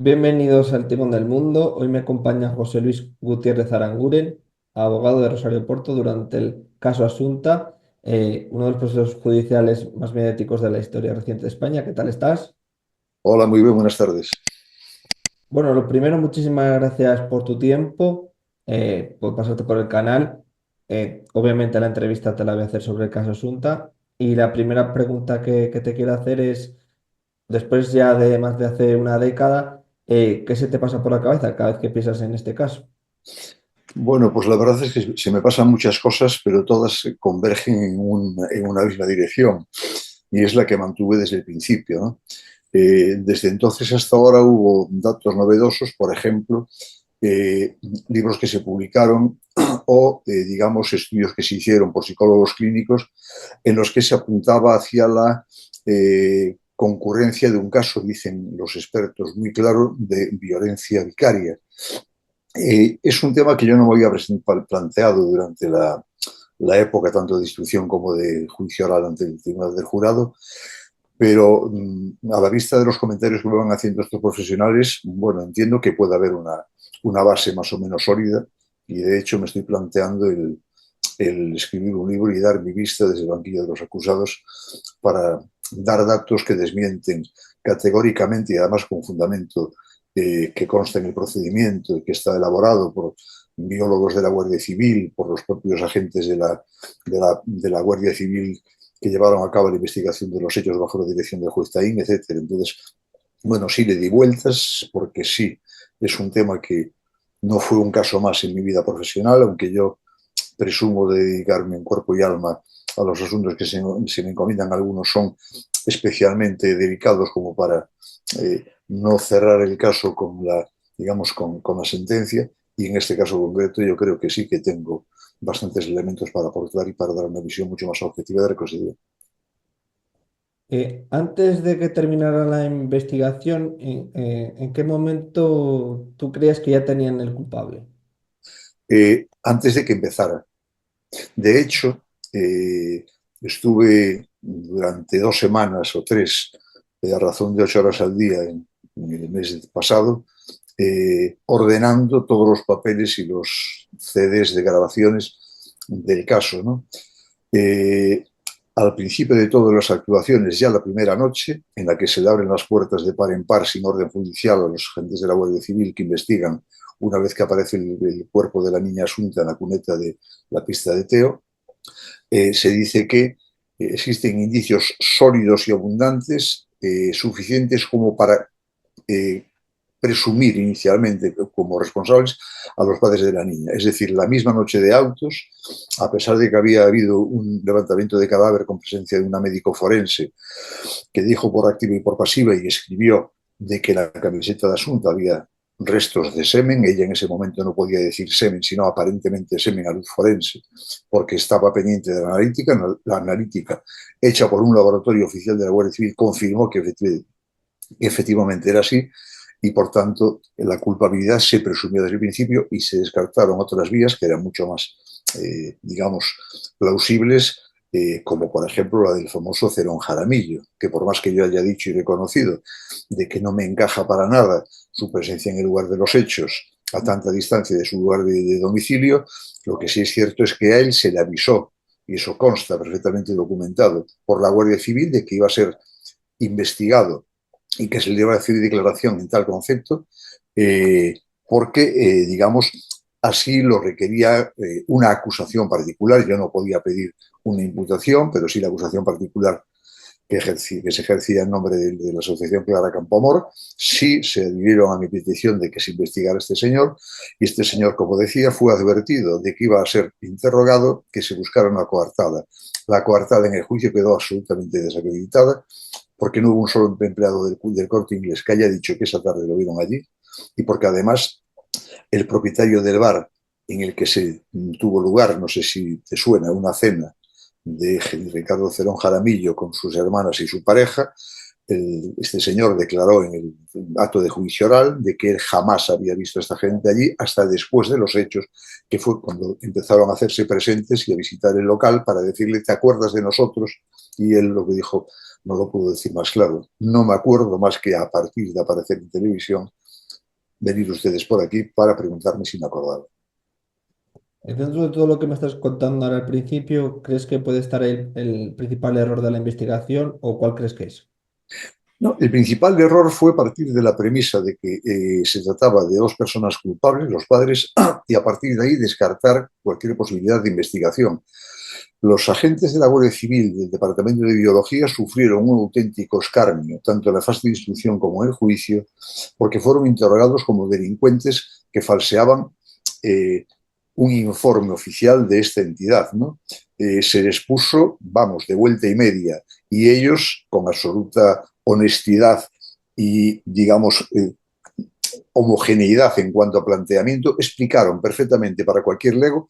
Bienvenidos al Timón del Mundo. Hoy me acompaña José Luis Gutiérrez Aranguren, abogado de Rosario Porto durante el caso Asunta, uno de los procesos judiciales más mediáticos de la historia reciente de España. ¿Qué tal estás? Hola, muy bien, buenas tardes. Bueno, lo primero, muchísimas gracias por tu tiempo, por pasarte por el canal. Obviamente la entrevista te la voy a hacer sobre el caso Asunta. Y la primera pregunta que te quiero hacer es, después ya de más de hace una década, ¿qué se te pasa por la cabeza cada vez que piensas en este caso? Bueno, pues la verdad es que se me pasan muchas cosas, pero todas convergen en una misma dirección, y es la que mantuve desde el principio, ¿no? Desde entonces hasta ahora hubo datos novedosos, por ejemplo, eh, libros que se publicaron o, digamos, estudios que se hicieron por psicólogos clínicos en los que se apuntaba hacia la concurrencia de un caso, dicen los expertos, muy claro, de violencia vicaria. Es un tema que yo no me había planteado durante la época tanto de instrucción como de juicio oral ante el Tribunal del Jurado, pero a la vista de los comentarios que me van haciendo estos profesionales, bueno, entiendo que puede haber una base más o menos sólida, y de hecho me estoy planteando el escribir un libro y dar mi vista desde el banquillo de los acusados para dar datos que desmienten categóricamente y además con fundamento que consta en el procedimiento y que está elaborado por biólogos de la Guardia Civil, por los propios agentes de la Guardia Civil que llevaron a cabo la investigación de los hechos bajo la dirección del juez Taín, etcétera. Entonces, bueno, sí le di vueltas porque sí, es un tema que no fue un caso más en mi vida profesional, aunque yo presumo de dedicarme en cuerpo y alma a los asuntos que se me encomiendan. Algunos son especialmente delicados como para no cerrar el caso con digamos, con la sentencia, y en este caso concreto yo creo que sí que tengo bastantes elementos para aportar y para dar una visión mucho más objetiva de la cosa. Antes de que terminara la investigación, ¿en qué momento tú creías que ya tenían el culpable? Antes de que empezara. De hecho, estuve durante 2 semanas o 3, a razón de 8 horas al día en el mes pasado, ordenando todos los papeles y los CDs de grabaciones del caso, ¿no? Eh, Al principio de todas las actuaciones, ya la primera noche, en la que se le abren las puertas de par en par sin orden judicial a los agentes de la Guardia Civil que investigan una vez que aparece el cuerpo de la niña Asunta en la cuneta de la pista de Teo, se dice que existen indicios sólidos y abundantes suficientes como para eh, presumir inicialmente como responsables a los padres de la niña. Es decir, la misma noche de autos, a pesar de que había habido un levantamiento de cadáver con presencia de una médico forense que dijo por activa y por pasiva y escribió de que la camiseta de Asunta había restos de semen. Ella en ese momento no podía decir semen, sino aparentemente semen a luz forense, porque estaba pendiente de la analítica. La analítica hecha por un laboratorio oficial de la Guardia Civil confirmó que efectivamente era así, y por tanto la culpabilidad se presumió desde el principio y se descartaron otras vías que eran mucho más, digamos, plausibles, como por ejemplo la del famoso Cerón Jaramillo, que por más que yo haya dicho y reconocido de que no me encaja para nada su presencia en el lugar de los hechos a tanta distancia de su lugar de domicilio, lo que sí es cierto es que a él se le avisó, y eso consta perfectamente documentado, por la Guardia Civil de que iba a ser investigado y que se le iba a decir declaración en tal concepto, porque, digamos, así lo requería una acusación particular. Yo no podía pedir una imputación, pero sí la acusación particular que se ejercía en nombre de la Asociación Clara Campoamor. Sí se adhirieron a mi petición de que se investigara este señor, y este señor, como decía, fue advertido de que iba a ser interrogado, que se buscara una coartada. La coartada en el juicio quedó absolutamente desacreditada, porque no hubo un solo empleado del Corte Inglés que haya dicho que esa tarde lo vieron allí, y porque además el propietario del bar en el que se tuvo lugar, no sé si te suena, una cena de Ricardo Cerón Jaramillo con sus hermanas y su pareja, este señor declaró en el acto de juicio oral de que él jamás había visto a esta gente allí hasta después de los hechos, que fue cuando empezaron a hacerse presentes y a visitar el local para decirle: ¿te acuerdas de nosotros? Y él lo que dijo no lo pudo decir más claro: no me acuerdo más que a partir de aparecer en televisión venir ustedes por aquí para preguntarme si me acordaba. Dentro de todo lo que me estás contando ahora al principio, ¿crees que puede estar el principal error de la investigación o cuál crees que es? No, el principal error fue partir de la premisa de que se trataba de dos personas culpables, los padres, y a partir de ahí descartar cualquier posibilidad de investigación. Los agentes de la Guardia Civil del Departamento de Biología sufrieron un auténtico escarnio, tanto en la fase de instrucción como en el juicio, porque fueron interrogados como delincuentes que falseaban eh, un informe oficial de esta entidad, ¿no? Se les puso, vamos, de vuelta y media, y ellos, con absoluta honestidad y, digamos, homogeneidad en cuanto a planteamiento, explicaron perfectamente para cualquier lego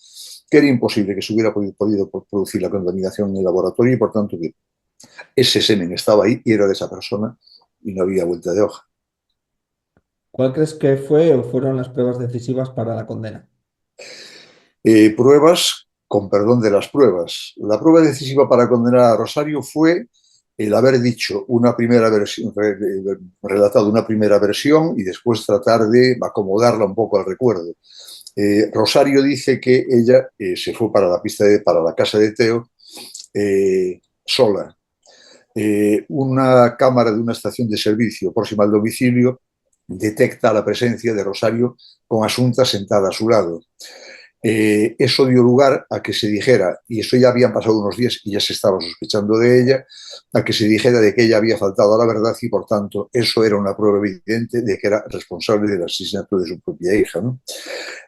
que era imposible que se hubiera podido producir la contaminación en el laboratorio y, por tanto, que ese semen estaba ahí y era de esa persona y no había vuelta de hoja. ¿Cuál crees que fue o fueron las pruebas decisivas para la condena? Pruebas con perdón de las pruebas. La prueba decisiva para condenar a Rosario fue el haber dicho una primera versión, relatado una primera versión y después tratar de acomodarla un poco al recuerdo. Rosario dice que ella se fue para la para la casa de Teo sola. Una cámara de una estación de servicio próxima al domicilio detecta la presencia de Rosario con Asunta sentada a su lado. Eso dio lugar a que se dijera, y eso ya habían pasado unos días y ya se estaba sospechando de ella, a que se dijera de que ella había faltado a la verdad y por tanto eso era una prueba evidente de que era responsable del asesinato de su propia hija, ¿no?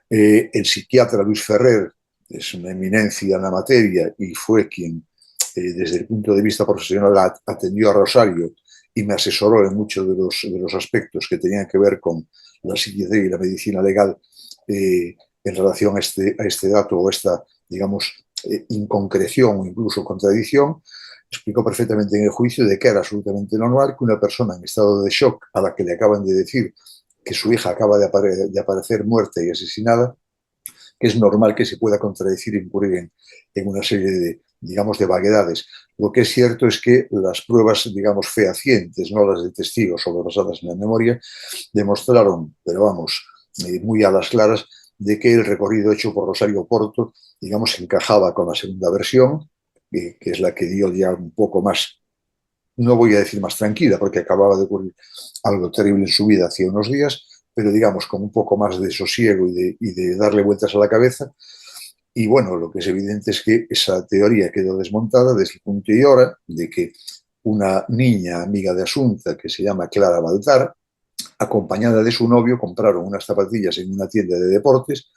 El psiquiatra Luis Ferrer es una eminencia en la materia y fue quien, desde el punto de vista profesional, atendió a Rosario y me asesoró en muchos de los aspectos que tenían que ver con la psiquiatría y la medicina legal en relación a este dato o esta, digamos, inconcreción o incluso contradicción. Explicó perfectamente en el juicio de que era absolutamente normal que una persona en estado de shock a la que le acaban de decir que su hija acaba de aparecer muerta y asesinada, que es normal que se pueda contradecir e incurrir en una serie de, digamos, de vaguedades. Lo que es cierto es que las pruebas, digamos, fehacientes, no las de testigos, solo basadas en la memoria, demostraron, pero vamos, muy a las claras, de que el recorrido hecho por Rosario Porto, digamos, encajaba con la segunda versión, que es la que dio ya un poco más, no voy a decir más tranquila, porque acababa de ocurrir algo terrible en su vida hace unos días, pero digamos con un poco más de sosiego y de darle vueltas a la cabeza. Y bueno, lo que es evidente es que esa teoría quedó desmontada desde el punto y hora de que una niña amiga de Asunta, que se llama Clara Baltar, acompañada de su novio, compraron unas zapatillas en una tienda de deportes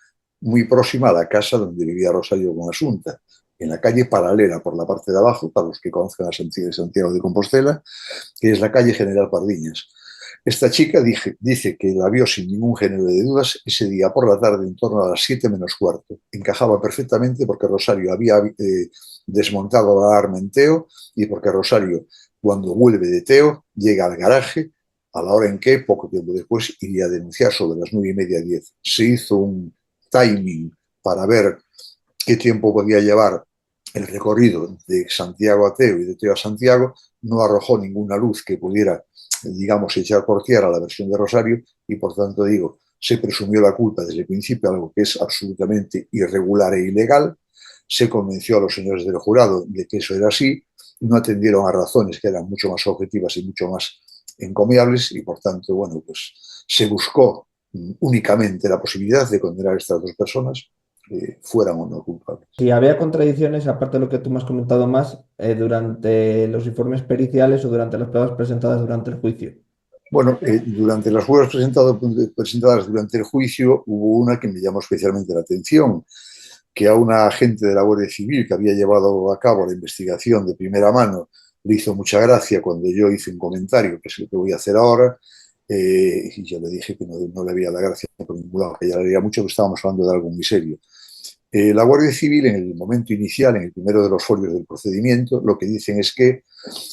muy próxima a la casa donde vivía Rosario con Asunta, en la calle paralela por la parte de abajo, para los que conozcan a Santiago de Compostela, que es la calle General Pardiñas. Esta chica dice que la vio sin ningún género de dudas ese día por la tarde en torno a las 7 menos cuarto. Encajaba perfectamente porque Rosario había desmontado la arma en Teo y porque Rosario, cuando vuelve de Teo, llega al garaje a la hora en que, poco tiempo después, iría a denunciar sobre las 9:30, 10. Se hizo un timing para ver qué tiempo podía llevar el recorrido de Santiago a Teo y de Teo a Santiago, no arrojó ninguna luz que pudiera, digamos, echar por tierra la versión de Rosario y, por tanto, digo, se presumió la culpa desde el principio, algo que es absolutamente irregular e ilegal. Se convenció a los señores del jurado de que eso era así, no atendieron a razones que eran mucho más objetivas y mucho más encomiables y, por tanto, bueno, pues se buscó únicamente la posibilidad de condenar a estas dos personas, fueran o no culpables. Si había contradicciones, aparte de lo que tú me has comentado más, durante los informes periciales o durante las pruebas presentadas durante el juicio. Bueno, durante las pruebas presentadas durante el juicio hubo una que me llamó especialmente la atención, que a una agente de la Guardia Civil que había llevado a cabo la investigación de primera mano le hizo mucha gracia cuando yo hice un comentario, que es lo que voy a hacer ahora, y yo le dije que no le había la gracia por ningún lado, que ya le haría mucho, que estábamos hablando de algo muy serio. La Guardia Civil, en el momento inicial, en el primero de los folios del procedimiento, lo que dicen es que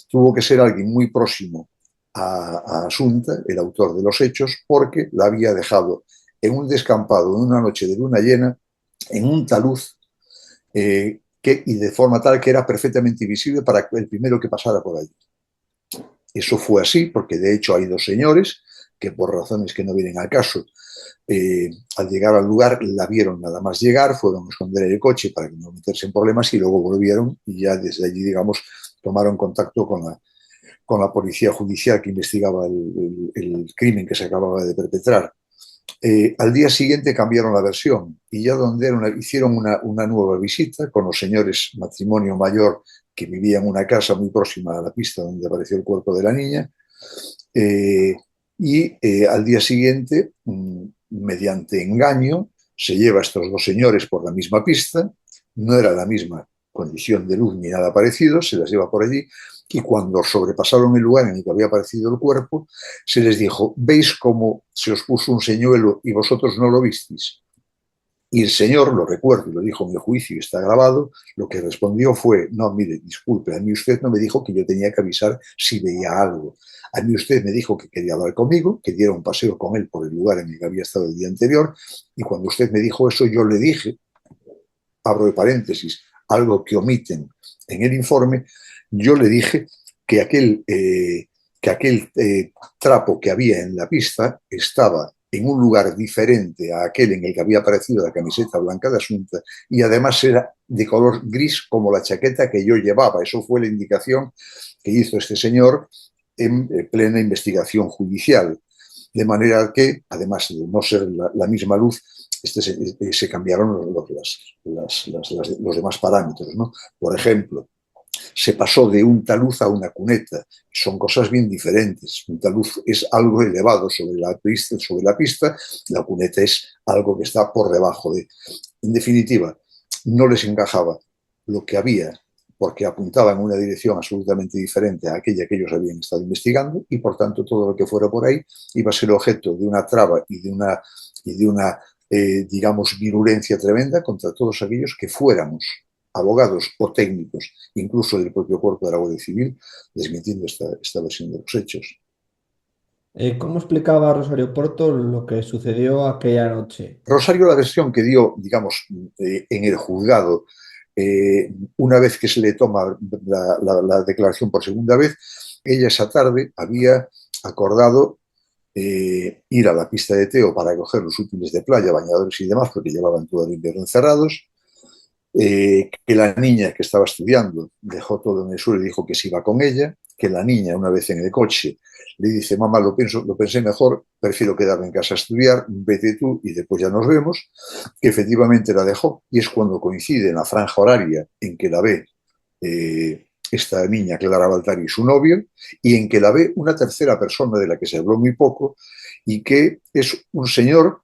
tuvo que ser alguien muy próximo a Asunta, el autor de los hechos, porque la había dejado en un descampado en una noche de luna llena, en un talud, y de forma tal que era perfectamente visible para el primero que pasara por allí. Eso fue así, porque de hecho hay dos señores que por razones que no vienen al caso, al llegar al lugar la vieron nada más llegar, fueron a esconder el coche para no meterse en problemas y luego volvieron y ya desde allí, digamos, tomaron contacto con la policía judicial que investigaba el crimen que se acababa de perpetrar. Al día siguiente cambiaron la versión y ya donde hicieron una nueva visita con los señores matrimonio mayor que vivían en una casa muy próxima a la pista donde apareció el cuerpo de la niña. Eh, Al día siguiente, mediante engaño, se lleva a estos dos señores por la misma pista, no era la misma condición de luz ni nada parecido, se las lleva por allí y cuando sobrepasaron el lugar en el que había aparecido el cuerpo, se les dijo, ¿veis cómo se os puso un señuelo y vosotros no lo visteis? Y el señor, lo recuerdo y lo dijo en el juicio y está grabado, lo que respondió fue, no, mire, disculpe, a mí usted no me dijo que yo tenía que avisar si veía algo. A mí usted me dijo que quería hablar conmigo, que diera un paseo con él por el lugar en el que había estado el día anterior, y cuando usted me dijo eso, yo le dije, abro de paréntesis, algo que omiten en el informe, yo le dije que aquel trapo que había en la pista estaba en un lugar diferente a aquel en el que había aparecido la camiseta blanca de Asunta y además era de color gris como la chaqueta que yo llevaba. Eso fue la indicación que hizo este señor en plena investigación judicial. De manera que, además de no ser la misma luz, se cambiaron los demás parámetros, ¿no? Por ejemplo, se pasó de un talud a una cuneta. Son cosas bien diferentes. Un talud es algo elevado sobre la pista, la cuneta es algo que está por debajo de. En definitiva, no les encajaba lo que había porque apuntaba en una dirección absolutamente diferente a aquella que ellos habían estado investigando y por tanto todo lo que fuera por ahí iba a ser objeto de una traba y de una digamos, virulencia tremenda contra todos aquellos que fuéramos abogados o técnicos, incluso del propio cuerpo de la Guardia Civil, desmintiendo esta versión de los hechos. ¿Cómo explicaba Rosario Porto lo que sucedió aquella noche? Rosario, la versión que dio, digamos, en el juzgado, una vez que se le toma la declaración por segunda vez, ella esa tarde había acordado ir a la pista de Teo para coger los útiles de playa, bañadores y demás, porque llevaban todo el invierno encerrados, que la niña que estaba estudiando dejó todo en el suelo y dijo que se iba con ella, que la niña una vez en el coche le dice, mamá, lo pensé mejor, prefiero quedarme en casa a estudiar, vete tú y después ya nos vemos, que efectivamente la dejó y es cuando coincide en la franja horaria en que la ve esta niña Clara Baltari y su novio y en que la ve una tercera persona de la que se habló muy poco y que es un señor,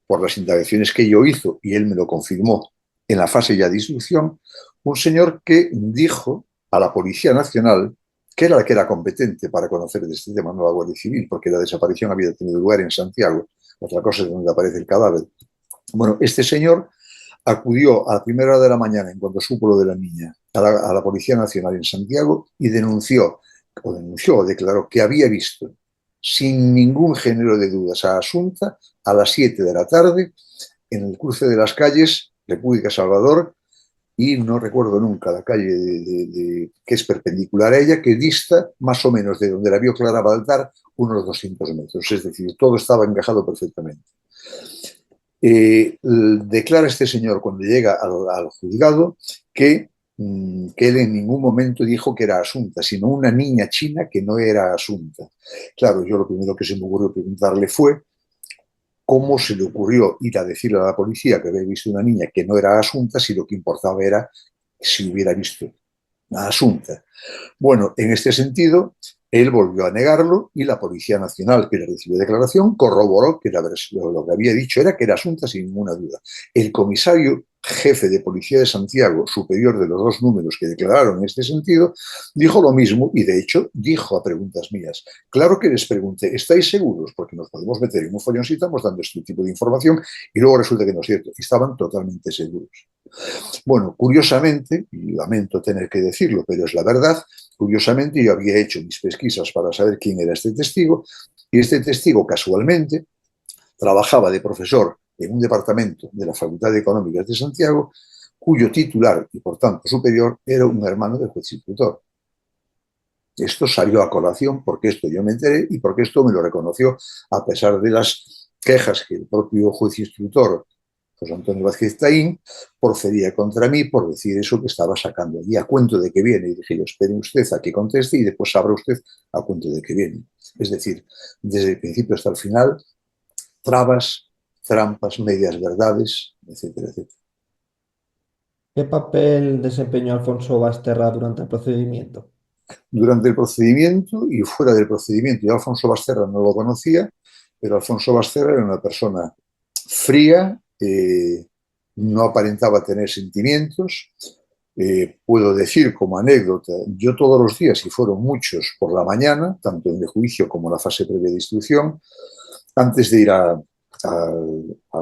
por las indagaciones que yo hizo y él me lo confirmó en la fase ya de instrucción, un señor que dijo a la Policía Nacional que era la que era competente para conocer de este tema, no la Guardia Civil, porque la desaparición había tenido lugar en Santiago, otra cosa es donde aparece el cadáver. Bueno, este señor acudió a la primera hora de la mañana, en cuanto supo lo de la niña, a la Policía Nacional en Santiago y denunció, o declaró que había visto, sin ningún género de dudas, a Asunta a las 7 de la tarde en el cruce de las calles República Salvador y no recuerdo nunca la calle que es perpendicular a ella, que dista más o menos de donde la vio Clara Baltar unos 200 metros. Es decir, todo estaba encajado perfectamente. Declara este señor cuando llega al juzgado que él en ningún momento dijo que era Asunta, sino una niña china que no era Asunta. Claro, yo lo primero que se me ocurrió preguntarle fue cómo se le ocurrió ir a decirle a la policía que había visto una niña que no era Asunta si lo que importaba era si hubiera visto a Asunta. Bueno, en este sentido, él volvió a negarlo y la Policía Nacional, que le recibió declaración, corroboró que lo que había dicho era que era Asunta sin ninguna duda. El comisario jefe de Policía de Santiago, superior de los dos números que declararon en este sentido, dijo lo mismo y de hecho dijo a preguntas mías, claro que les pregunté, ¿estáis seguros? Porque nos podemos meter en un follón si estamos dando este tipo de información y luego resulta que no es cierto. Estaban totalmente seguros. Bueno, curiosamente, y lamento tener que decirlo, pero es la verdad, curiosamente yo había hecho mis pesquisas para saber quién era este testigo y este testigo casualmente trabajaba de profesor en un departamento de la Facultad de Económicas de Santiago, cuyo titular y por tanto superior era un hermano del juez instructor. Esto salió a colación porque esto yo me enteré y porque esto me lo reconoció a pesar de las quejas que el propio juez instructor, José Antonio Vázquez Taín, procedía contra mí por decir eso que estaba sacando allí a cuento de que viene. Y dije yo, espere usted a que conteste y después sabrá usted a cuento de que viene. Es decir, desde el principio hasta el final, trabas, trampas, medias verdades, etcétera, etcétera. ¿Qué papel desempeñó Alfonso Basterra durante el procedimiento? Durante el procedimiento y fuera del procedimiento, yo a Alfonso Basterra no lo conocía, pero Alfonso Basterra era una persona fría, no aparentaba tener sentimientos. Puedo decir como anécdota, yo todos los días, y fueron muchos por la mañana, tanto en el juicio como en la fase previa de instrucción, antes de ir al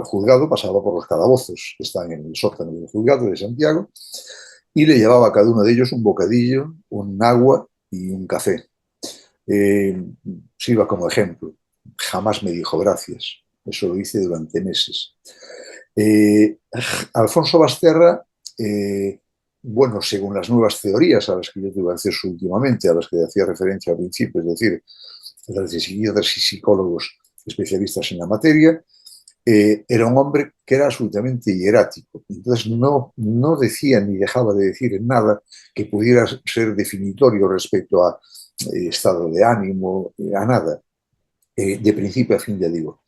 juzgado, pasaba por los calabozos que están en el sótano del juzgado de Santiago y le llevaba a cada uno de ellos un bocadillo, un agua y un café. Eh, Sirva como ejemplo. Jamás me dijo gracias. Eso lo hice durante meses. Eh, Alfonso Basterra, bueno, según las nuevas teorías a las que yo tuve acceso últimamente, a las que hacía referencia al principio, es decir, las de psiquiatras y psicólogos especialistas en la materia, era un hombre que era absolutamente hierático. Entonces no decía ni dejaba de decir nada que pudiera ser definitorio respecto a estado de ánimo, a nada, de principio a fin, ya digo.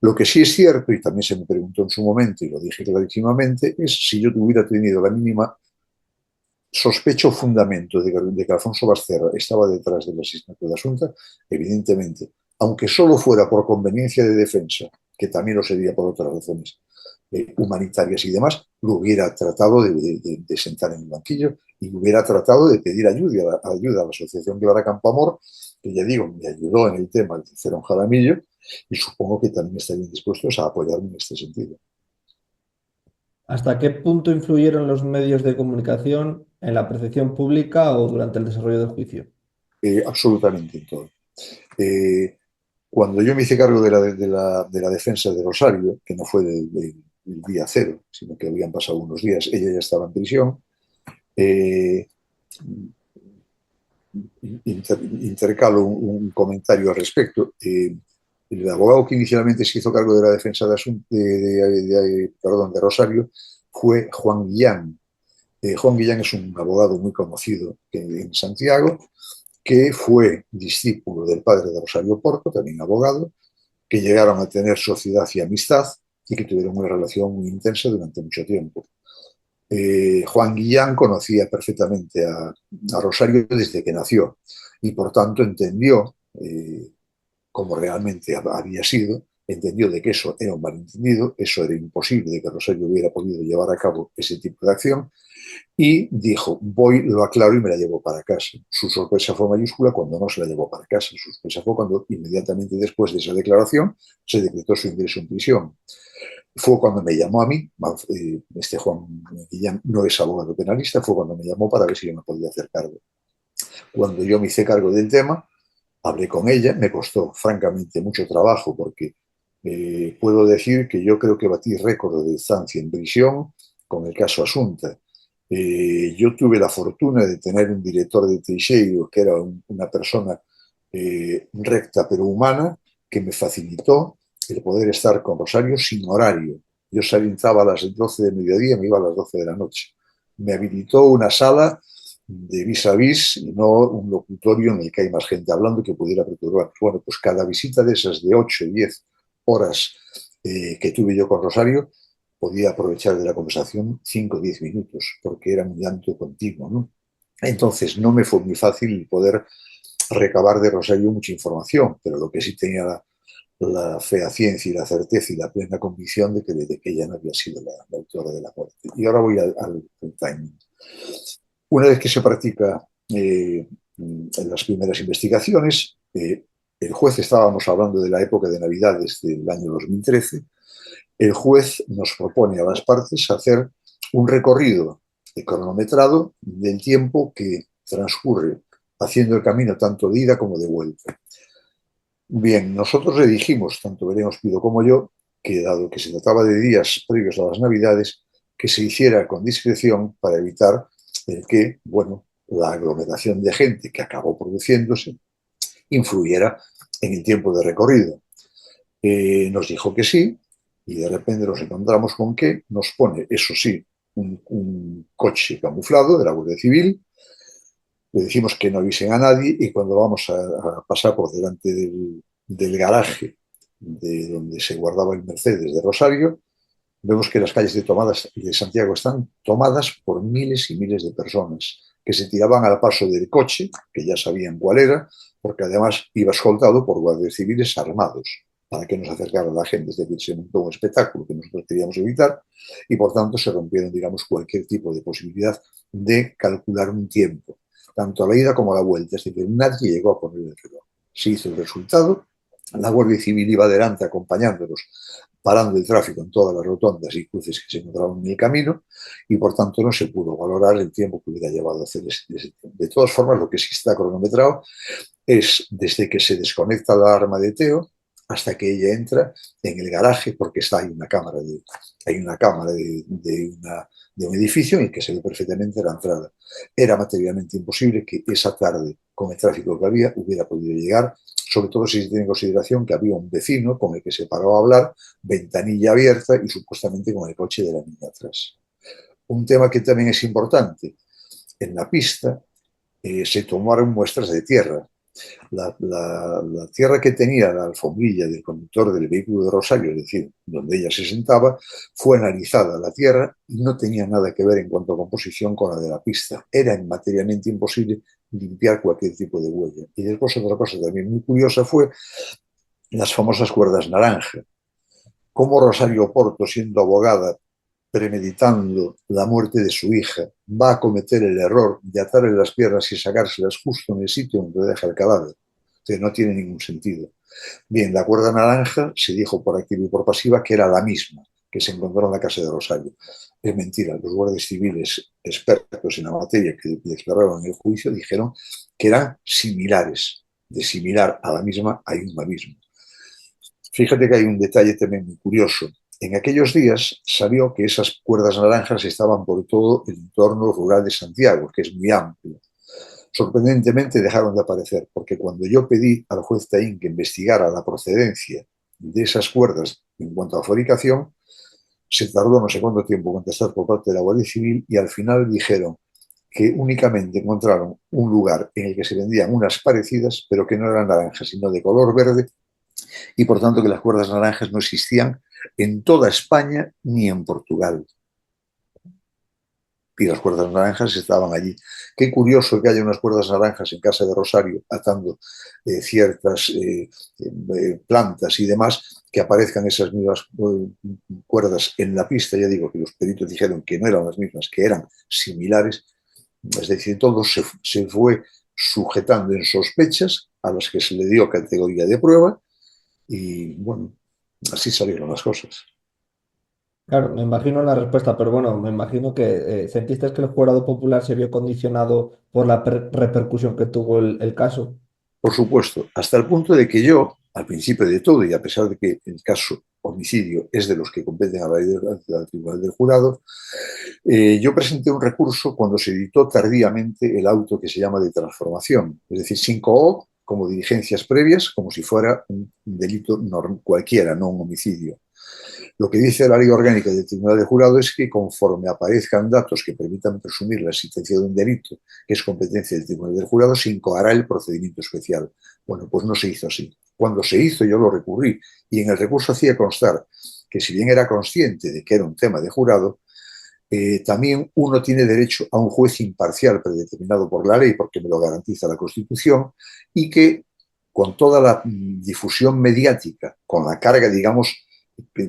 Lo que sí es cierto, y también se me preguntó en su momento, y lo dije clarísimamente, es si yo hubiera tenido la mínima sospecho o fundamento de que Alfonso Basterra estaba detrás del asesinato de Asunta, evidentemente, aunque solo fuera por conveniencia de defensa, que también lo sería por otras razones humanitarias y demás, lo hubiera tratado de sentar en el banquillo y hubiera tratado de pedir ayuda a la Asociación Clara Campoamor, que ya digo, me ayudó en el tema del Cicerón Jaramillo, y supongo que también estarían dispuestos a apoyarme en este sentido. ¿Hasta qué punto influyeron los medios de comunicación en la percepción pública o durante el desarrollo del juicio? Absolutamente en todo. Eh, Cuando yo me hice cargo de la defensa de Rosario, que no fue del día cero, sino que habían pasado unos días, ella ya estaba en prisión, eh, intercalo un comentario al respecto. El abogado que inicialmente se hizo cargo de la defensa de Rosario fue Juan Guillán. Juan Guillán es un abogado muy conocido en Santiago, que fue discípulo del padre de Rosario Porto, también abogado, que llegaron a tener sociedad y amistad y que tuvieron una relación muy intensa durante mucho tiempo. Juan Guillán conocía perfectamente a Rosario desde que nació y por tanto entendió, como realmente había sido, entendió de que eso era un malentendido, eso era imposible de que Rosario hubiera podido llevar a cabo ese tipo de acción y dijo, voy, lo aclaro y me la llevo para casa. Su sorpresa fue mayúscula cuando no se la llevó para casa. Su sorpresa fue cuando inmediatamente después de esa declaración se decretó su ingreso en prisión. Fue cuando me llamó a mí, este Juan Guillán no es abogado penalista, fue cuando me llamó para ver si yo me podía hacer cargo. Cuando yo me hice cargo del tema, hablé con ella, me costó francamente mucho trabajo porque puedo decir que yo creo que batí récord de estancia en prisión con el caso Asunta. Yo tuve la fortuna de tener un director de Teixeiro que era una persona recta pero humana, que me facilitó el poder estar con Rosario sin horario. Yo entraba a las 12 de mediodía, me iba a las 12 de la noche. Me habilitó una sala de vis a vis y no un locutorio en el que hay más gente hablando que pudiera perturbar. Bueno, pues cada visita de esas de 8 y 10 horas que tuve yo con Rosario, podía aprovechar de la conversación 5 o 10 minutos, porque era un llanto continuo, ¿no? Entonces no me fue muy fácil poder recabar de Rosario mucha información, pero lo que sí tenía la fehaciencia y la certeza y la plena convicción de que ella no había sido la autora de la muerte. Y ahora voy al timing. Una vez que se practica en las primeras investigaciones, el juez, estábamos hablando de la época de Navidades del año 2013, el juez nos propone a las partes hacer un recorrido cronometrado del tiempo que transcurre haciendo el camino tanto de ida como de vuelta. Bien, nosotros le dijimos, tanto Belén Ospido como yo, que dado que se trataba de días previos a las Navidades, que se hiciera con discreción para evitar que, bueno, la aglomeración de gente que acabó produciéndose influyera en el tiempo de recorrido. Nos dijo que sí, y de repente nos encontramos con que nos pone, eso sí, un coche camuflado de la Guardia Civil. Le decimos que no avisen a nadie, y cuando vamos a pasar por delante del garaje de donde se guardaba el Mercedes de Rosario, vemos que las calles de Santiago están tomadas por miles y miles de personas que se tiraban al paso del coche, que ya sabían cuál era, porque además iba escoltado por guardias civiles armados para que nos acercara a la gente. Es decir, se montó un espectáculo que nosotros queríamos evitar, y por tanto se rompieron, digamos, cualquier tipo de posibilidad de calcular un tiempo, tanto a la ida como a la vuelta. Es decir, nadie llegó a poner el reloj. Se hizo el resultado, la Guardia Civil iba adelante acompañándonos, parando el tráfico en todas las rotondas y cruces que se encontraban en el camino, y por tanto no se pudo valorar el tiempo que hubiera llevado a hacer ese tiempo. De todas formas, lo que sí está cronometrado es desde que se desconecta la alarma de Teo hasta que ella entra en el garaje, porque hay una cámara de un edificio en el que se ve perfectamente la entrada. Era materialmente imposible que esa tarde, con el tráfico que había, hubiera podido llegar, sobre todo si se tiene en consideración que había un vecino con el que se paró a hablar, ventanilla abierta y supuestamente con el coche de la niña atrás. Un tema que también es importante: en la pista se tomaron muestras de tierra. La tierra que tenía la alfombrilla del conductor del vehículo de Rosario, es decir, donde ella se sentaba, fue analizada la tierra y no tenía nada que ver en cuanto a composición con la de la pista. Era materialmente imposible limpiar cualquier tipo de huella. Y después otra cosa también muy curiosa fue las famosas cuerdas naranja. Cómo Rosario Porto, siendo abogada, premeditando la muerte de su hija, va a cometer el error de atarle las piernas y sacárselas justo en el sitio donde deja el cadáver. Que no tiene ningún sentido. Bien, la cuerda naranja se dijo por activa y por pasiva que era la misma que se encontró en la casa de Rosario. Es mentira, los guardias civiles expertos en la materia que declararon en el juicio dijeron que eran similares. De similar a la misma hay un abismo. Fíjate que hay un detalle también muy curioso. En aquellos días salió que esas cuerdas naranjas estaban por todo el entorno rural de Santiago, que es muy amplio. Sorprendentemente dejaron de aparecer, porque cuando yo pedí al juez Taín que investigara la procedencia de esas cuerdas en cuanto a fabricación, se tardó no sé cuánto tiempo en contestar por parte de la Guardia Civil, y al final dijeron que únicamente encontraron un lugar en el que se vendían unas parecidas, pero que no eran naranjas, sino de color verde, y por tanto que las cuerdas naranjas no existían en toda España ni en Portugal. Y las cuerdas naranjas estaban allí. Qué curioso que haya unas cuerdas naranjas en casa de Rosario atando ciertas plantas y demás, que aparezcan esas mismas cuerdas en la pista. Ya digo que los peritos dijeron que no eran las mismas, que eran similares. Es decir, todo se fue sujetando en sospechas a las que se le dio categoría de prueba, y bueno, así salieron las cosas. Claro, me imagino la respuesta, pero bueno, me imagino que sentiste que el jurado popular se vio condicionado por la repercusión que tuvo el caso. Por supuesto, hasta el punto de que yo, al principio de todo, y a pesar de que el caso homicidio es de los que competen a la ley del Tribunal del Jurado, yo presenté un recurso cuando se editó tardíamente el auto que se llama de transformación, es decir, sin coop, como diligencias previas, como si fuera un delito cualquiera, no un homicidio. Lo que dice la ley orgánica del Tribunal de Jurado es que conforme aparezcan datos que permitan presumir la existencia de un delito que es competencia del Tribunal del Jurado, se incoará el procedimiento especial. Bueno, pues no se hizo así. Cuando se hizo yo lo recurrí, y en el recurso hacía constar que, si bien era consciente de que era un tema de jurado, también uno tiene derecho a un juez imparcial predeterminado por la ley, porque me lo garantiza la Constitución, y que con toda la difusión mediática, con la carga, digamos,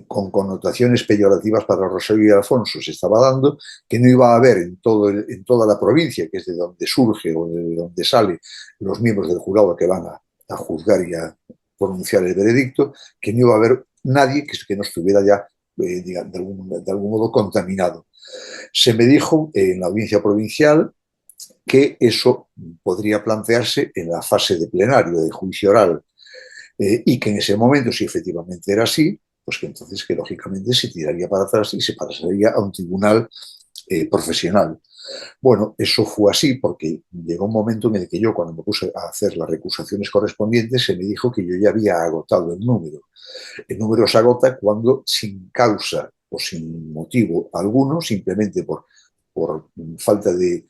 con connotaciones peyorativas para Rosario y Alfonso se estaba dando, que no iba a haber en toda la provincia, que es de donde surge o de donde sale los miembros del jurado que van a juzgar y a pronunciar el veredicto, que no iba a haber nadie que no estuviera ya de algún modo contaminado. Se me dijo en la audiencia provincial que eso podría plantearse en la fase de plenario, de juicio oral, y que en ese momento, si efectivamente era así, pues que entonces que lógicamente se tiraría para atrás y se pasaría a un tribunal profesional. Bueno, eso fue así porque llegó un momento en el que yo, cuando me puse a hacer las recusaciones correspondientes, se me dijo que yo ya había agotado el número. El número se agota cuando, sin causa o sin motivo alguno, simplemente por falta de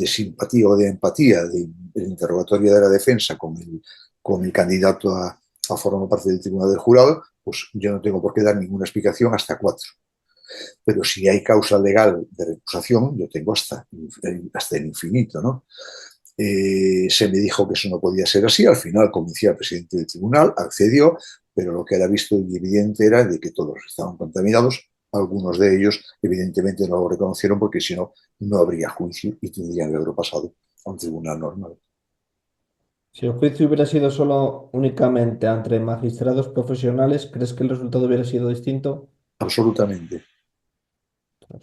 simpatía o de empatía del interrogatorio de la defensa con el candidato a formar parte del tribunal del jurado, pues yo no tengo por qué dar ninguna explicación hasta cuatro. Pero si hay causa legal de recusación, yo tengo hasta el infinito, ¿no? Se me dijo que eso no podía ser así, al final convencí al presidente del tribunal, accedió, pero lo que era visto y evidente era de que todos estaban contaminados, algunos de ellos evidentemente no lo reconocieron porque si no, no habría juicio y tendrían que haber pasado a un tribunal normal. Si el juicio hubiera sido solo únicamente entre magistrados profesionales, ¿crees que el resultado hubiera sido distinto? Absolutamente.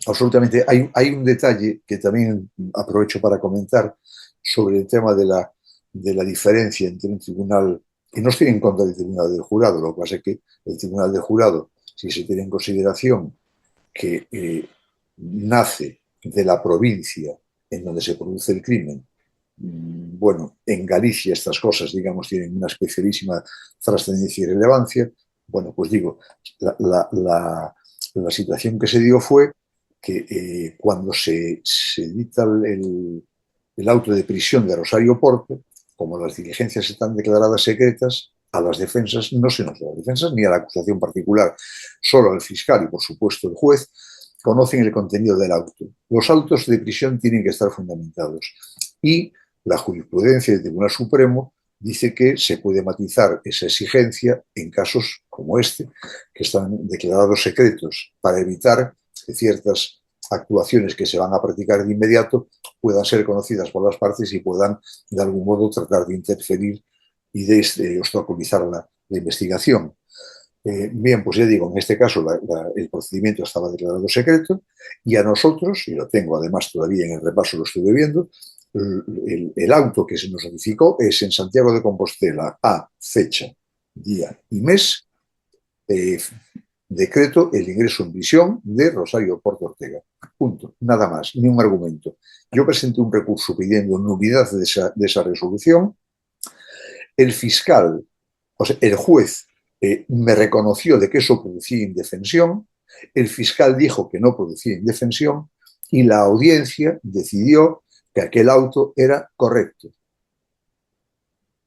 Absolutamente. Hay un detalle que también aprovecho para comentar sobre el tema de la diferencia entre un tribunal, y no estoy en contra del tribunal del jurado, lo que pasa es que el tribunal del jurado, si se tiene en consideración que nace de la provincia en donde se produce el crimen, bueno, en Galicia estas cosas, digamos, tienen una especialísima trascendencia y relevancia. Bueno, pues digo, la, la, la, la situación que se dio fue que cuando se dicta el auto de prisión de Rosario Porto, como las diligencias están declaradas secretas, a las defensas, no se nos da a las defensas ni a la acusación particular, solo al fiscal y por supuesto el juez, conocen el contenido del auto. Los autos de prisión tienen que estar fundamentados y la jurisprudencia del Tribunal Supremo dice que se puede matizar esa exigencia en casos como este, que están declarados secretos, para evitar que ciertas actuaciones que se van a practicar de inmediato puedan ser conocidas por las partes y puedan de algún modo tratar de interferir y de obstaculizar la investigación. Bien, pues ya digo, en este caso el procedimiento estaba declarado secreto y a nosotros, y lo tengo además todavía en el repaso, lo estuve viendo, el auto que se nos notificó es en Santiago de Compostela a fecha, día y mes, eh, decreto el ingreso en prisión de Rosario Porto Ortega. Punto. Nada más, ni un argumento. Yo presenté un recurso pidiendo nulidad de esa resolución. El fiscal, o sea, el juez me reconoció de que eso producía indefensión, el fiscal dijo que no producía indefensión y la audiencia decidió que aquel auto era correcto.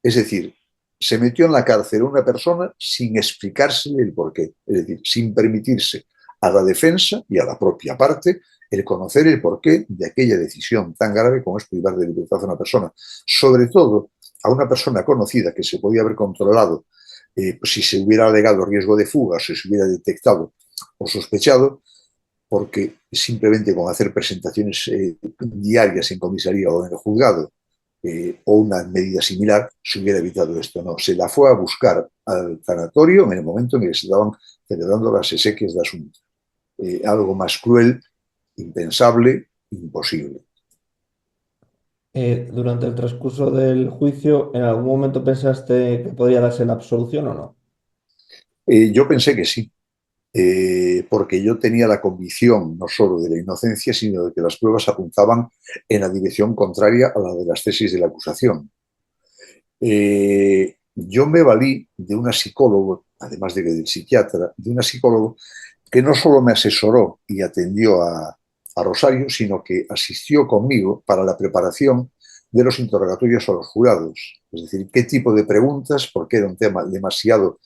Es decir, se metió en la cárcel una persona sin explicársele el porqué, es decir, sin permitirse a la defensa y a la propia parte el conocer el porqué de aquella decisión tan grave como es privar de libertad a una persona, sobre todo a una persona conocida que se podía haber controlado pues si se hubiera alegado riesgo de fuga, o si se hubiera detectado o sospechado, porque simplemente con hacer presentaciones diarias en comisaría o en el juzgado o una medida similar se hubiera evitado esto. No, se la fue a buscar al tanatorio en el momento en que se estaban celebrando las exequias de asunto. Algo más cruel, impensable, imposible. Durante el transcurso del juicio, ¿en algún momento pensaste que podría darse la absolución o no? Yo pensé que sí, porque yo tenía la convicción no solo de la inocencia, sino de que las pruebas apuntaban en la dirección contraria a la de las tesis de la acusación. Yo me valí de una psicóloga, además de del psiquiatra, de una psicóloga que no solo me asesoró y atendió a Rosario, sino que asistió conmigo para la preparación de los interrogatorios a los jurados. Es decir, qué tipo de preguntas, porque era un tema demasiado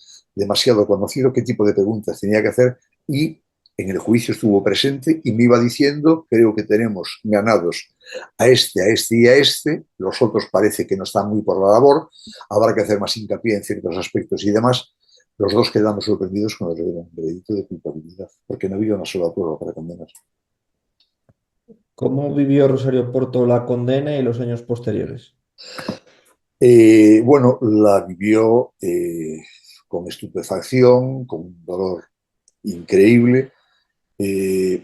conocido, qué tipo de preguntas tenía que hacer y en el juicio estuvo presente y me iba diciendo, creo que tenemos ganados a este y a este, los otros parece que no están muy por la labor, habrá que hacer más hincapié en ciertos aspectos y demás. Los dos quedamos sorprendidos con el veredicto de culpabilidad, porque no había una sola prueba para condenar. ¿Cómo vivió Rosario Porto la condena y los años posteriores? Bueno, la vivió con estupefacción, con un dolor increíble. Eh,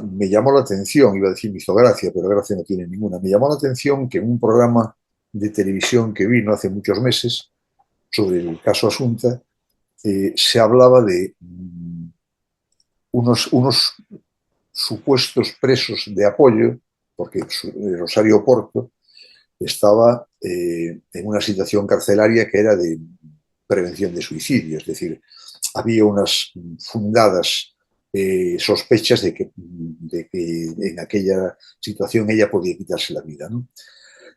Me llamó la atención, iba a decir me hizo gracia, pero gracia no tiene ninguna. Me llamó la atención que en un programa de televisión que vino hace muchos meses sobre el caso Asunta, se hablaba de unos supuestos presos de apoyo porque Rosario Porto estaba en una situación carcelaria que era de prevención de suicidio, es decir, había unas fundadas sospechas de que en aquella situación ella podía quitarse la vida, ¿no?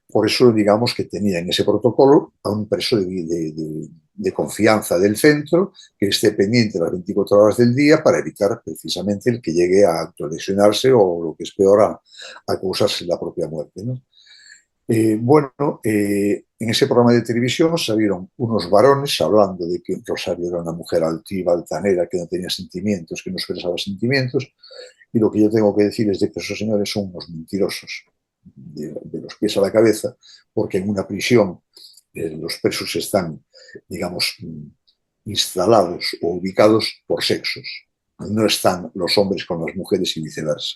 Por eso, digamos que tenía en ese protocolo a un preso de confianza del centro que esté pendiente las 24 horas del día para evitar precisamente el que llegue a autolesionarse o, lo que es peor, a causarse la propia muerte, ¿no? En ese programa de televisión salieron unos varones hablando de que Rosario era una mujer altiva, altanera, que no tenía sentimientos, que no expresaba sentimientos, y lo que yo tengo que decir es de que esos señores son unos mentirosos de los pies a la cabeza, porque en una prisión los presos están, digamos, instalados o ubicados por sexos. No están los hombres con las mujeres y viceversa.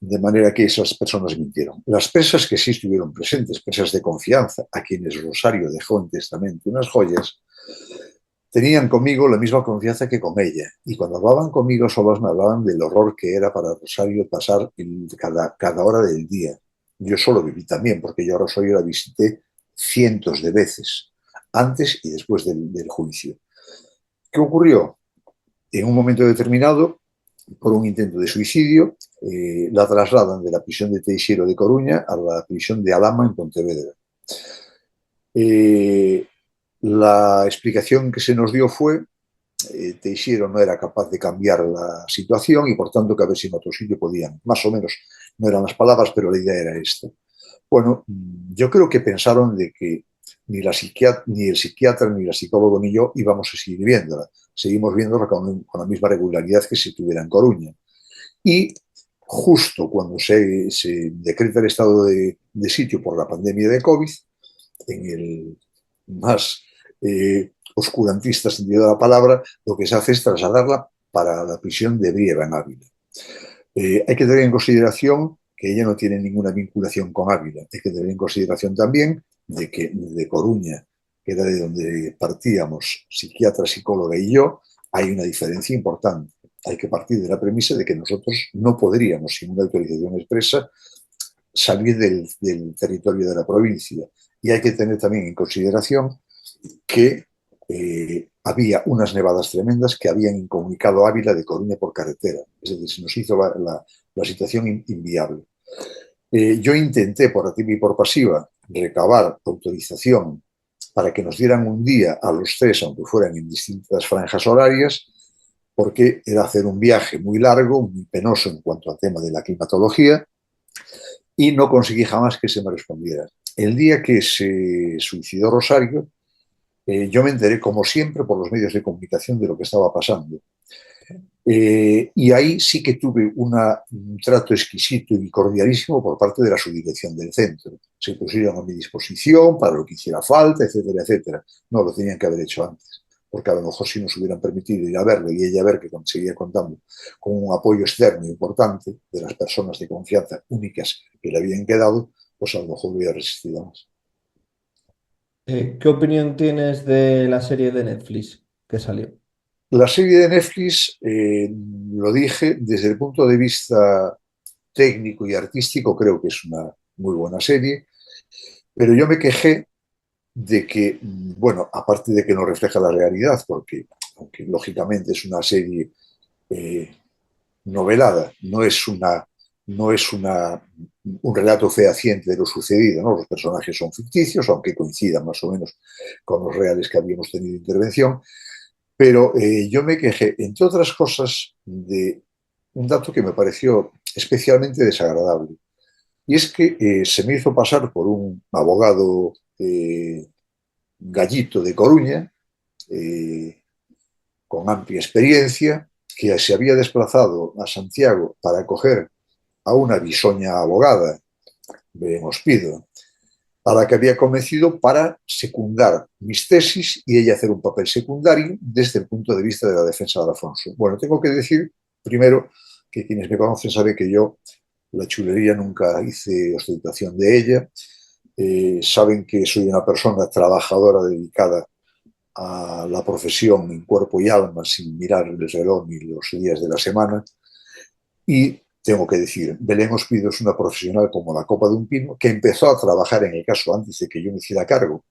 De manera que esas personas mintieron. Las presas que sí estuvieron presentes, presas de confianza, a quienes Rosario dejó en testamento unas joyas, tenían conmigo la misma confianza que con ella. Y cuando hablaban conmigo, solos me hablaban del horror que era para Rosario pasar cada hora del día. Yo solo viví también, porque yo a Rosario la visité cientos de veces, antes y después del juicio. ¿Qué ocurrió? En un momento determinado, por un intento de suicidio, la trasladan de la prisión de Teixeiro de Coruña a la prisión de Alhama en Pontevedra. La explicación que se nos dio fue Teixeiro no era capaz de cambiar la situación y por tanto que a ver si en otro sitio podían, más o menos, no eran las palabras, pero la idea era esta. Bueno, yo creo que pensaron de que ni el psiquiatra, ni la psicólogo, ni yo íbamos a seguir viéndola. Seguimos viéndola con la misma regularidad que si tuviera en Coruña. Y justo cuando se decreta el estado de sitio por la pandemia de COVID, en el más oscurantista sentido de la palabra, lo que se hace es trasladarla para la prisión de Brieva, en Ávila. Hay que tener en consideración que ella no tiene ninguna vinculación con Ávila. Hay que tener en consideración también de que de Coruña, que era de donde partíamos, psiquiatra, psicóloga y yo, hay una diferencia importante. Hay que partir de la premisa de que nosotros no podríamos, sin una autorización expresa, salir del territorio de la provincia. Y hay que tener también en consideración que había unas nevadas tremendas que habían incomunicado Ávila de Coruña por carretera. Es decir, se nos hizo la situación inviable. Yo intenté, por activa y por pasiva, recabar autorización para que nos dieran un día a los tres, aunque fueran en distintas franjas horarias, porque era hacer un viaje muy largo, muy penoso en cuanto al tema de la climatología, y no conseguí jamás que se me respondiera. El día que se suicidó Rosario, yo me enteré, como siempre, por los medios de comunicación de lo que estaba pasando. Y ahí sí que tuve un trato exquisito y cordialísimo por parte de la subdirección del centro. Se pusieron a mi disposición para lo que hiciera falta, etcétera, etcétera. No, lo tenían que haber hecho antes, porque a lo mejor si nos hubieran permitido ir a verlo y ella ver que seguía contando con un apoyo externo importante de las personas de confianza únicas que le habían quedado, pues a lo mejor hubiera resistido más. ¿Qué opinión tienes de la serie de Netflix que salió? La serie de Netflix, lo dije, desde el punto de vista técnico y artístico, creo que es una muy buena serie, pero yo me quejé de que, bueno, aparte de que no refleja la realidad, porque aunque lógicamente es una serie eh, novelada, no es un relato fehaciente de lo sucedido, ¿no? Los personajes son ficticios, aunque coincidan más o menos con los reales que habíamos tenido intervención, pero yo me quejé, entre otras cosas, de un dato que me pareció especialmente desagradable. Y es que se me hizo pasar por un abogado gallito de Coruña, eh, con amplia experiencia, que se había desplazado a Santiago para acoger a una bisoña abogada de Mospido, a la que había convencido para secundar mis tesis y ella hacer un papel secundario desde el punto de vista de la defensa de Alfonso. Bueno, tengo que decir primero que quienes me conocen saben que yo la chulería nunca hice ostentación de ella. Saben que soy una persona trabajadora dedicada a la profesión en cuerpo y alma sin mirar el reloj ni los días de la semana. Y tengo que decir, Belén Ospido es una profesional como la copa de un pino que empezó a trabajar en el caso antes de que yo me hiciera cargo,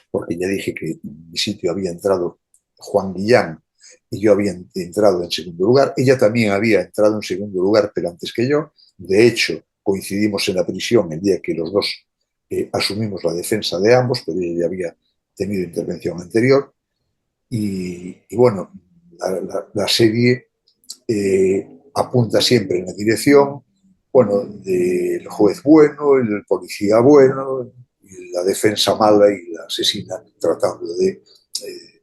porque ya dije que en mi sitio había entrado Juan Guillán y yo había entrado en segundo lugar. Ella también había entrado en segundo lugar, pero antes que yo. De hecho, coincidimos en la prisión el día que los dos asumimos la defensa de ambos, pero ella ya había tenido intervención anterior. Y bueno, la serie apunta siempre en la dirección, bueno, del juez bueno, el policía bueno, la defensa mala y la asesina tratando de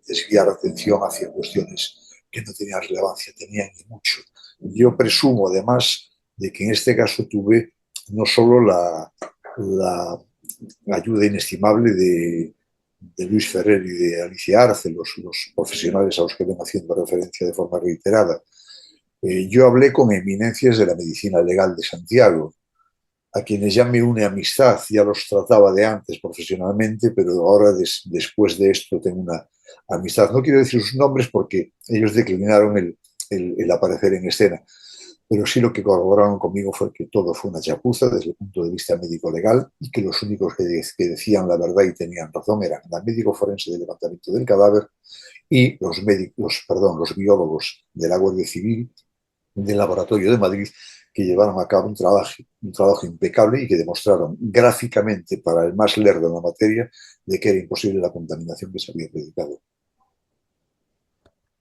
desviar atención hacia cuestiones que no tenían relevancia, tenían ni mucho. Yo presumo además de que en este caso tuve no solo la ayuda inestimable de Luis Ferrer y de Alicia Arce, los profesionales a los que ven haciendo referencia de forma reiterada. Yo hablé con eminencias de la medicina legal de Santiago, a quienes ya me une amistad, ya los trataba de antes profesionalmente, pero ahora después de esto tengo una amistad. No quiero decir sus nombres porque ellos declinaron el aparecer en escena, pero sí lo que corroboraron conmigo fue que todo fue una chapuza desde el punto de vista médico-legal y que los únicos que decían la verdad y tenían razón eran la médico forense del levantamiento del cadáver y los médicos, perdón, los biólogos de la Guardia Civil del Laboratorio de Madrid que llevaron a cabo un trabajo impecable y que demostraron gráficamente para el más lerdo en la materia de que era imposible la contaminación que se había predicado.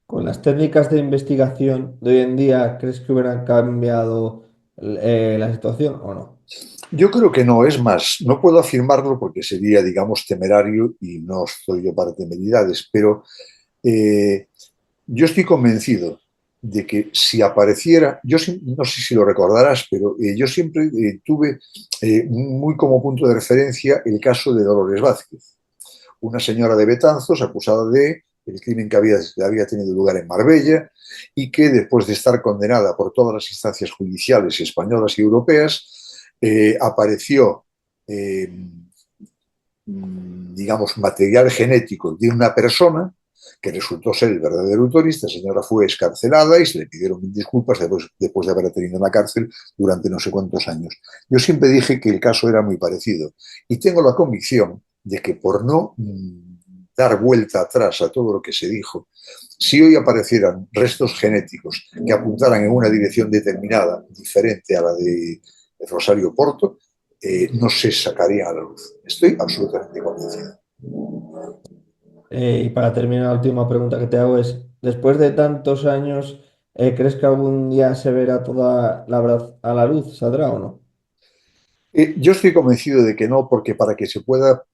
Con las técnicas de investigación de hoy en día, ¿crees que hubieran cambiado la situación o no? Yo creo que no, es más, no puedo afirmarlo porque sería, digamos, temerario y no estoy yo para temeridades, pero eh, yo estoy convencido de que si apareciera, no sé si lo recordarás, pero yo siempre tuve muy como punto de referencia el caso de Dolores Vázquez, una señora de Betanzos acusada de el crimen que había tenido lugar en Marbella y que después de estar condenada por todas las instancias judiciales españolas y europeas, apareció, eh, digamos, material genético de una persona que resultó ser el verdadero autor y esta señora fue escarcelada y se le pidieron disculpas después de haber tenido en la cárcel durante no sé cuántos años. Yo siempre dije que el caso era muy parecido y tengo la convicción de que por no dar vuelta atrás a todo lo que se dijo, si hoy aparecieran restos genéticos que apuntaran en una dirección determinada, diferente a la de Rosario Porto, no se sacarían a la luz. Estoy absolutamente convencido. Y para terminar, la última pregunta que te hago es, después de tantos años, ¿crees que algún día se verá toda la verdad a la luz? ¿Saldrá o no? Yo estoy convencido de que no, porque para que se pueda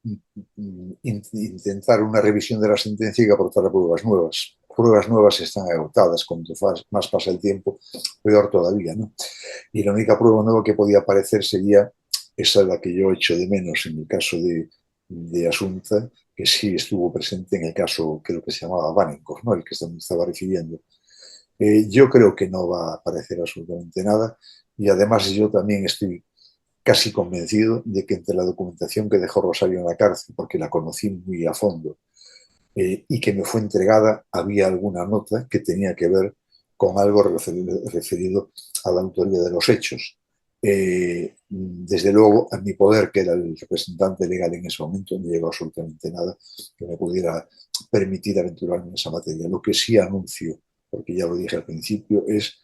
intentar una revisión de la sentencia hay que aportar pruebas nuevas. Pruebas nuevas están agotadas, cuanto más pasa el tiempo, peor todavía, ¿no? Y la única prueba nueva que podía aparecer sería esa la que yo echo de menos en el caso de Asunta, que sí estuvo presente en el caso, creo que se llamaba Baninkoff, ¿no? El que me estaba refiriendo. Yo creo que no va a aparecer absolutamente nada y además yo también estoy casi convencido de que entre la documentación que dejó Rosario en la cárcel, porque la conocí muy a fondo, y que me fue entregada, había alguna nota que tenía que ver con algo referido a la autoría de los hechos. Desde luego, a mi poder, que era el representante legal en ese momento, no llegó absolutamente nada que me pudiera permitir aventurarme en esa materia. Lo que sí anuncio, porque ya lo dije al principio, es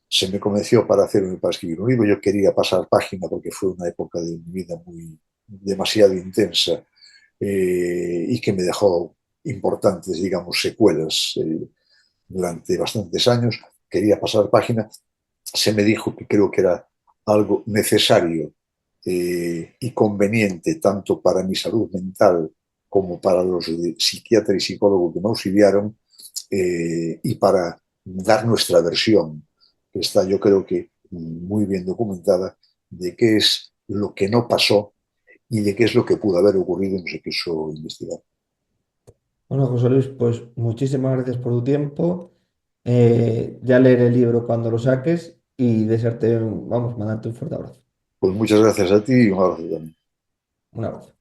se me convenció para escribir un libro. Yo quería pasar página porque fue una época de mi vida muy demasiado intensa y que me dejó importantes, digamos, secuelas durante bastantes años. Quería pasar página. Se me dijo que creo que era algo necesario y conveniente tanto para mi salud mental como para los psiquiatras y psicólogos que me auxiliaron y para dar nuestra versión, que está yo creo que muy bien documentada, de qué es lo que no pasó y de qué es lo que pudo haber ocurrido y no se quiso investigar. Bueno, José Luis, pues muchísimas gracias por tu tiempo. Ya leeré el libro cuando lo saques y desearte, vamos, mandarte un fuerte abrazo. Pues muchas gracias a ti y un abrazo también. Un abrazo.